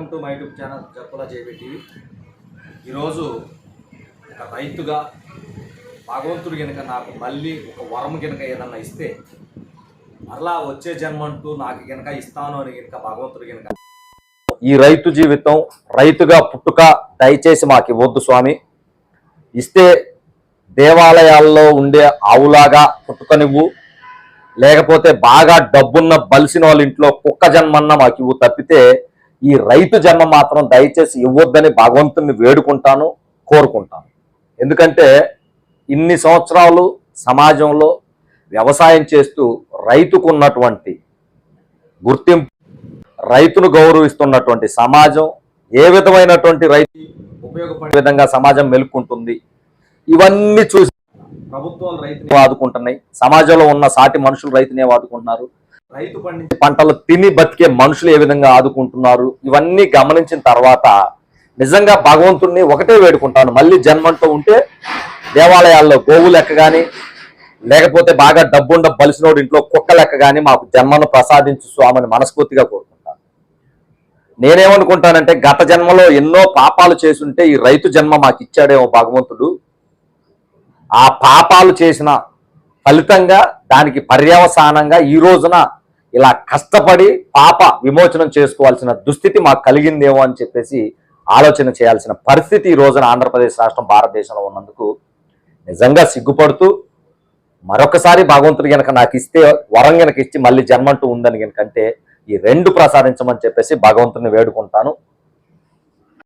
Welcome to my YouTube channel Jakkula JB TV. ఈరోజు ఒక రైతుగా భగవంతుడు కనుక నాకు మళ్ళీ ఒక వరం కనుక ఏదన్నా ఇస్తే మరలా వచ్చే జన్మంటూ నాకు కనుక ఇస్తాను అని కనుక భగవంతుడు కనుక ఈ రైతు జీవితం రైతుగా పుట్టుక దయచేసి మాకు ఇవ్వద్దు స్వామి. ఇస్తే దేవాలయాల్లో ఉండే ఆవులాగా పుట్టుకనివ్వు, లేకపోతే బాగా డబ్బున్న బలిసిన వాళ్ళ ఇంట్లో కుక్క జన్మన్న మాకు ఇవ్వు తప్పితే ఈ రైతు జన్మ మాత్రం దయచేసి ఇవ్వద్దని భగవంతుని వేడుకుంటాను, కోరుకుంటాను. ఎందుకంటే ఇన్ని సంవత్సరాలు సమాజంలో వ్యవసాయం చేస్తూ రైతుకు ఉన్నటువంటి గుర్తింపు, రైతును గౌరవిస్తున్నటువంటి సమాజం, ఏ విధమైనటువంటి రైతు ఉపయోగపడే విధంగా సమాజం మెలుక్కుంటుంది, ఇవన్నీ చూసి ప్రభుత్వాలు రైతుని ఆదుకుంటున్నాయి. సమాజంలో ఉన్న సాటి మనుషులు రైతునే ఆదుకుంటున్నారు. రైతు పండించే పంటలు తిని బతికే మనుషులు ఏ విధంగా ఆదుకుంటున్నారు, ఇవన్నీ గమనించిన తర్వాత నిజంగా భగవంతుడిని ఒకటే వేడుకుంటాను, మళ్ళీ జన్మంటూ ఉంటే దేవాలయాల్లో గోవు లెక్క కానీ, లేకపోతే బాగా డబ్బుండ బలిసినోడు ఇంట్లో కుక్క లెక్క కానీ మాకు జన్మను ప్రసాదించు స్వామిని మనస్ఫూర్తిగా కోరుకుంటాను. నేనేమనుకుంటానంటే గత జన్మలో ఎన్నో పాపాలు చేసుంటే ఈ రైతు జన్మ మాకు ఇచ్చాడేమో భగవంతుడు. ఆ పాపాలు చేసిన ఫలితంగా దానికి పర్యవసానంగా ఈ రోజున ఇలా కష్టపడి పాప విమోచనం చేసుకోవాల్సిన దుస్థితి మాకు కలిగిందేమో అని చెప్పేసి ఆలోచన చేయాల్సిన పరిస్థితి ఈ రోజున ఆంధ్రప్రదేశ్ రాష్ట్రం భారతదేశంలో ఉన్నందుకు నిజంగా సిగ్గుపడుతూ మరొకసారి భగవంతుడు కనుక నాకు ఇస్తే వరం కనుక ఇచ్చి మళ్ళీ జన్మంటూ ఉందని కనుకంటే ఈ రెండు ప్రసాదించమని చెప్పేసి భగవంతుని వేడుకుంటాను.